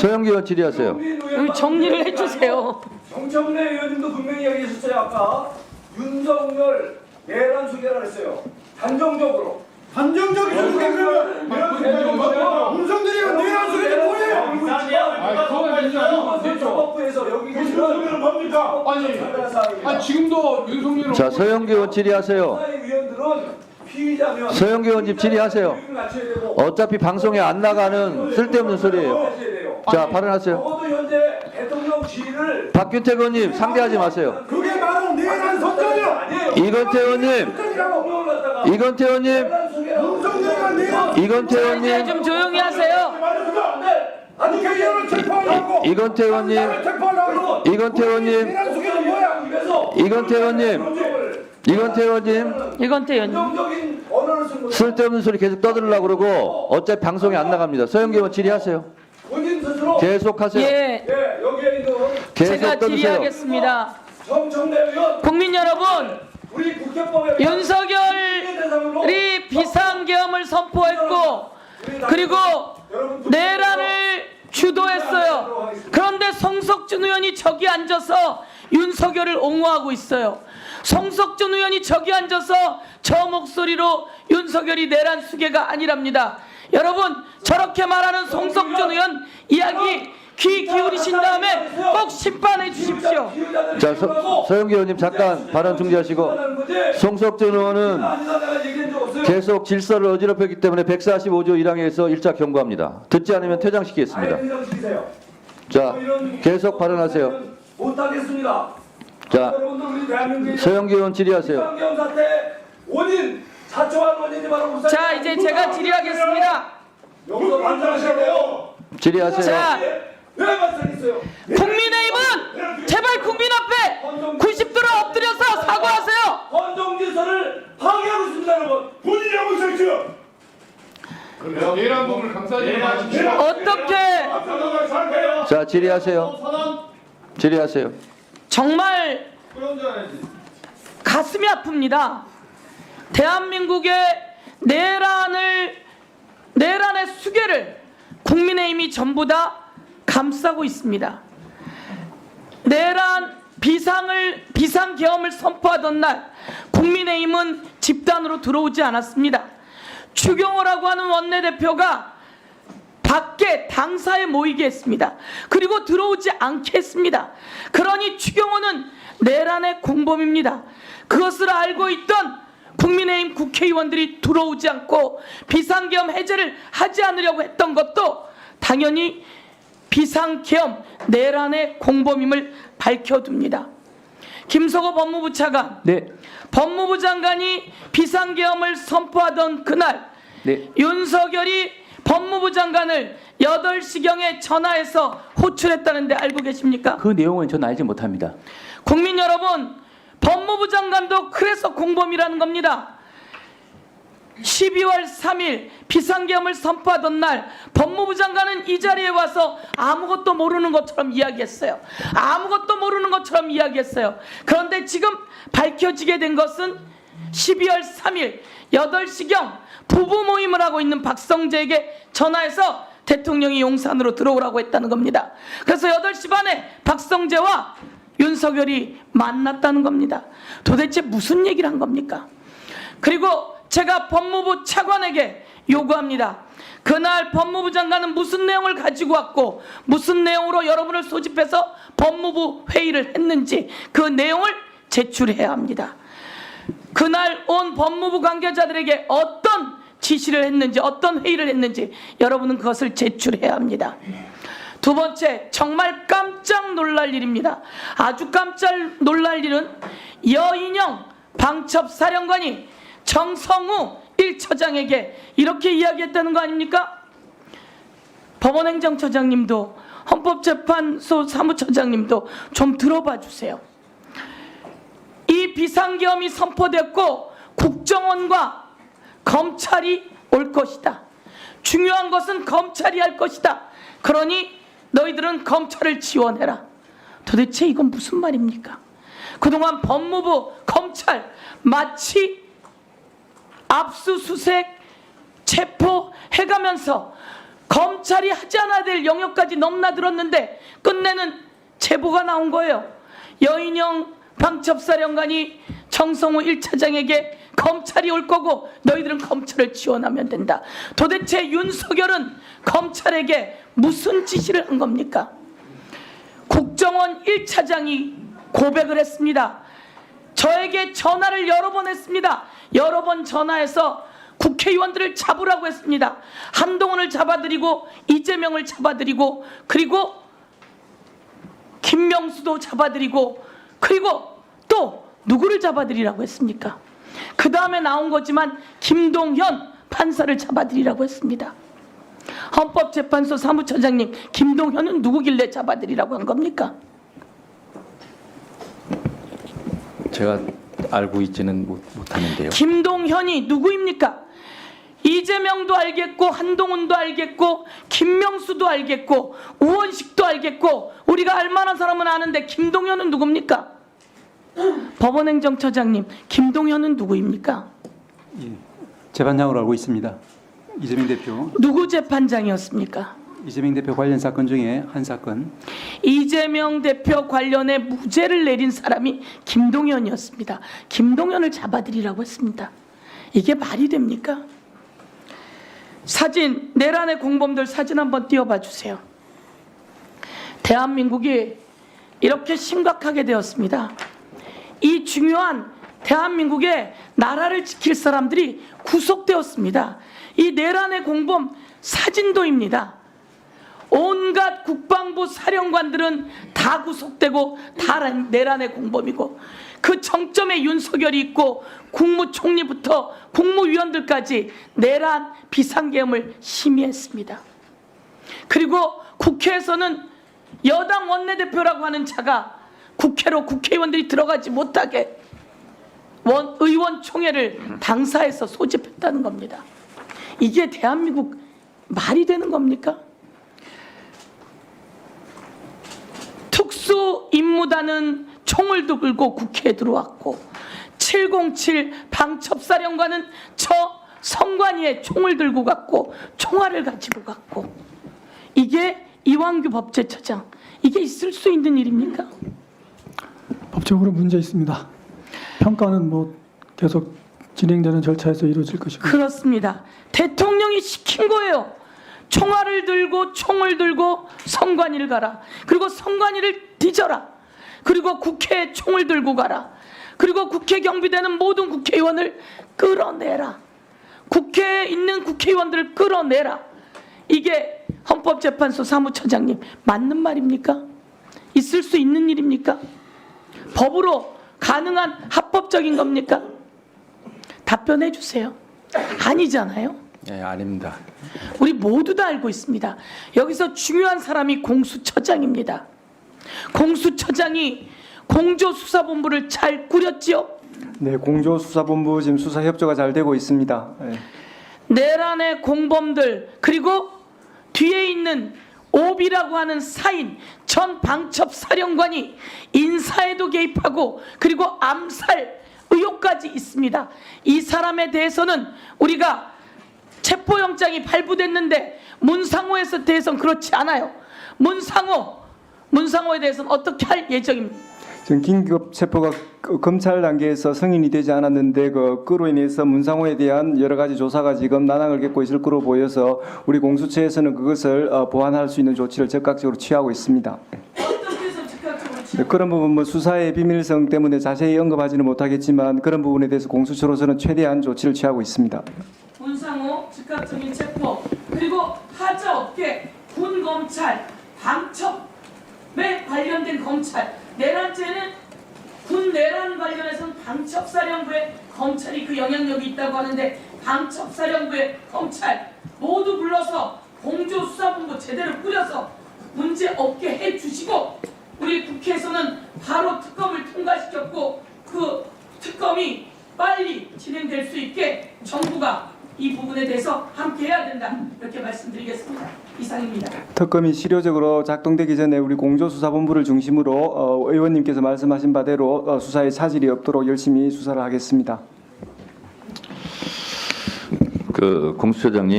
서영기 의원 질의하세요. 정리를 해주세요. 정청래 의원님도 분명히 얘기하셨어요. 아까 윤석열 내란 수계라 했어요. 단정적으로. 단정적인 수계 그러면 윤석열이가 내란 수계는 뭐예요? 정법부에서 여기 계시는 뭡니까? 아니 지금도 윤석열은 자, 서영기 의원 질의하세요. 위원들은 피의자면 서영기 의원님 질의하세요. 어차피 방송에 안 나가는 쓸데없는 소리예요. 자, 발언하세요. 적어도 현재 대통령 지위를 박균택 의원님 상대하지 마세요. 그게 바로 내란 선전이야. 이건태 의원님, 이건태 의원님, 윤석열이가 내란 이건태 이제 의원님, 좀 조용히 하세요. 아니 개인을 체포하려고 이건태 의원님, 체포하려고 이건태 의원님, 내란 수계는 뭐야? 이건태 의원님, 이건태 의원님, 이건태 의원님. 긍정적인 언어를 쓴 거죠. 쓸데없는 소리 계속 떠들려고 그러고 어차피 방송에 안 나갑니다. 서영기 의원 질의하세요. 본인 스스로 계속하세요. 예, 여기에 있는 계속 제가 떠드세요. 질의하겠습니다. 정청래 의원 국민 여러분, 우리 국회법에 윤석열이 비상계엄을 선포했고 그리고 내란을 주도했어요. 그런데 송석준 의원이 저기 앉아서 윤석열을 옹호하고 있어요. 송석준 의원이 저기 앉아서 저 목소리로 윤석열이 내란 수계가 아니랍니다. 여러분, 저렇게 말하는 송석준 의원 이야기 귀 기울이신 다음에 꼭 심판해 주십시오. 자, 서영기 의원님 잠깐 발언 중지하시고, 송석준 의원은 계속 질서를 어지럽혔기 때문에 145조 1항에서 1차 경고합니다. 듣지 않으면 퇴장시키겠습니다. 자, 계속 발언하세요. 못하겠습니다. 자, 서영기 의원 질의하세요. 비상계엄 사태 원인 자초한 원인이 바로 자, 이제 제가 질의하겠습니다. 여기서 반성하셔야 돼요. 질의하세요. 자, 왜 반성했어요? 국민의힘은 제발 국민 앞에 90도로 엎드려서 사과하세요. 헌정질서를 파괴하고 있습니다, 여러분. 본인이 하고 있어요 지금. 내란 부분을 감싸지 마십시오. 어떻게 자, 질의하세요. 질의하세요. 정말 가슴이 아픕니다. 대한민국의 내란의 수계를 국민의힘이 전부 다 감싸고 있습니다. 내란 비상계엄을 선포하던 날 국민의힘은 집단으로 들어오지 않았습니다. 추경호라고 하는 원내대표가 밖에 당사에 모이게 했습니다. 그리고 들어오지 않게 했습니다. 그러니 추경호는 내란의 공범입니다. 그것을 알고 있던 국민의힘 국회의원들이 들어오지 않고 비상계엄 해제를 하지 않으려고 했던 것도 당연히 비상계엄 내란의 공범임을 밝혀둡니다. 김석호 법무부 차관, 네. 법무부 장관이 비상계엄을 선포하던 그날 네. 윤석열이 법무부 장관을 8시경에 전화해서 호출했다는데 알고 계십니까? 그 내용은 저는 알지 못합니다. 국민 여러분, 법무부 장관도 그래서 공범이라는 겁니다. 12월 3일 비상계엄을 선포하던 날 법무부 장관은 이 자리에 와서 아무것도 모르는 것처럼 이야기했어요. 아무것도 모르는 것처럼 이야기했어요. 그런데 지금 밝혀지게 된 것은 12월 3일 8시경 부부 모임을 하고 있는 박성재에게 전화해서 대통령이 용산으로 들어오라고 했다는 겁니다. 그래서 8시 반에 박성재와 윤석열이 만났다는 겁니다. 도대체 무슨 얘기를 한 겁니까? 그리고 제가 법무부 차관에게 요구합니다. 그날 법무부 장관은 무슨 내용을 가지고 왔고 무슨 내용으로 여러분을 소집해서 법무부 회의를 했는지 그 내용을 제출해야 합니다. 그날 온 법무부 관계자들에게 어떤 지시를 했는지 어떤 회의를 했는지 여러분은 그것을 제출해야 합니다. 두 번째, 정말 깜짝 놀랄 일입니다. 아주 깜짝 놀랄 일은 여인영 방첩사령관이 정성우 1처장에게 이렇게 이야기했다는 거 아닙니까? 법원행정처장님도 헌법재판소 사무처장님도 좀 들어봐 주세요. 이 비상계엄이 선포됐고 국정원과 검찰이 올 것이다. 중요한 것은 검찰이 할 것이다. 그러니 너희들은 검찰을 지원해라. 도대체 이건 무슨 말입니까? 그동안 법무부, 검찰 마치 압수수색, 체포해가면서 검찰이 하지 않아야 될 영역까지 넘나들었는데 끝내는 제보가 나온 거예요. 여인영 방첩사령관이 정성호 1차장에게 검찰이 올 거고 너희들은 검찰을 지원하면 된다. 도대체 윤석열은 검찰에게 무슨 지시를 한 겁니까? 국정원 1차장이 고백을 했습니다. 저에게 전화를 여러 번 했습니다. 여러 번 전화해서 국회의원들을 잡으라고 했습니다. 한동훈을 잡아들이고 이재명을 잡아들이고 그리고 김명수도 잡아들이고 그리고 또 누구를 잡아들이라고 했습니까? 그 다음에 나온 거지만 김동현 판사를 잡아들이라고 했습니다. 헌법재판소 사무처장님, 김동현은 누구길래 잡아들이라고 한 겁니까? 제가 알고 있지는 못하는데요. 김동현이 누구입니까? 이재명도 알겠고 한동훈도 알겠고 김명수도 알겠고 우원식도 알겠고 우리가 알만한 사람은 아는데 김동현은 누굽니까? 법원행정처장님, 김동현은 누구입니까? 예, 재판장으로 알고 있습니다. 이재명 대표. 누구 재판장이었습니까? 이재명 대표 관련 사건 중에 한 사건. 이재명 대표 관련해 무죄를 내린 사람이 김동현이었습니다. 김동현을 잡아들이라고 했습니다. 이게 말이 됩니까? 사진, 내란의 공범들 사진 한번 띄워봐 주세요. 대한민국이 이렇게 심각하게 되었습니다. 이 중요한 대한민국의 나라를 지킬 사람들이 구속되었습니다. 이 내란의 공범 사진도입니다. 온갖 국방부 사령관들은 다 구속되고 다 내란의 공범이고 그 정점에 윤석열이 있고 국무총리부터 국무위원들까지 내란 비상계엄을 심의했습니다. 그리고 국회에서는 여당 원내대표라고 하는 자가 국회로 국회의원들이 들어가지 못하게 의원총회를 당사에서 소집했다는 겁니다. 이게 대한민국 말이 되는 겁니까? 특수임무단은 총을 들고 국회에 들어왔고 707 방첩사령관은 저 성관위에 총을 들고 갔고 총알을 가지고 갔고 이게 이완규 법제처장, 이게 있을 수 있는 일입니까? 법적으로 문제 있습니다. 평가는 뭐 계속 진행되는 절차에서 이루어질 것이고. 그렇습니다. 대통령이 시킨 거예요. 총알을 들고 총을 들고 성관위를 가라. 그리고 성관위를 뒤져라. 그리고 국회에 총을 들고 가라. 그리고 국회 경비대는 모든 국회의원을 끌어내라. 국회에 있는 국회의원들을 끌어내라. 이게 헌법재판소 사무처장님 맞는 말입니까? 있을 수 있는 일입니까? 법으로 가능한 합법적인 겁니까? 답변해 주세요. 아니잖아요. 네, 아닙니다. 우리 모두 다 알고 있습니다. 여기서 중요한 사람이 공수처장입니다. 공수처장이 공조수사본부를 잘 꾸렸지요? 네, 공조수사본부 지금 수사 협조가 잘 되고 있습니다. 네. 내란의 공범들 그리고 뒤에 있는 오비라고 하는 사인 전 방첩사령관이 인사에도 개입하고 그리고 암살 의혹까지 있습니다. 이 사람에 대해서는 우리가 체포영장이 발부됐는데 문상호에 대해서는 그렇지 않아요. 문상호에 대해서는 어떻게 할 예정입니까? 지금 긴급 체포가 검찰 단계에서 승인이 되지 않았는데 그로 인해서 문상호에 대한 여러 가지 조사가 지금 난항을 겪고 있을 거로 보여서 우리 공수처에서는 그것을 보완할 수 있는 조치를 적극적으로 취하고 있습니다. 어떻게 해서 즉각적으로 네, 그런 부분 뭐 수사의 비밀성 때문에 자세히 언급하지는 못하겠지만 그런 부분에 대해서 공수처로서는 최대한 조치를 취하고 있습니다. 문상호 즉각적인 체포 그리고 하자업계 군검찰 방첩에 관련된 검찰 내란죄는 군 내란 관련해서는 방첩사령부의 검찰이 그 영향력이 있다고 하는데 방첩사령부의 검찰 모두 불러서 공조수사본부 제대로 꾸려서 문제 없게 해주시고 우리 국회에서는 바로 특검을 통과시켰고 그 특검이 빨리 진행될 수 있게 정부가 이 부분에 대해서 함께 해야 된다 이렇게 말씀드리겠습니다. 이상입니다. 특검이 실효적으로 작동되기 전에 우리 공조수사본부를 중심으로 의원님께서 말씀하신 바대로 수사에 차질이 없도록 열심히 수사를 하겠습니다. 공수처장님.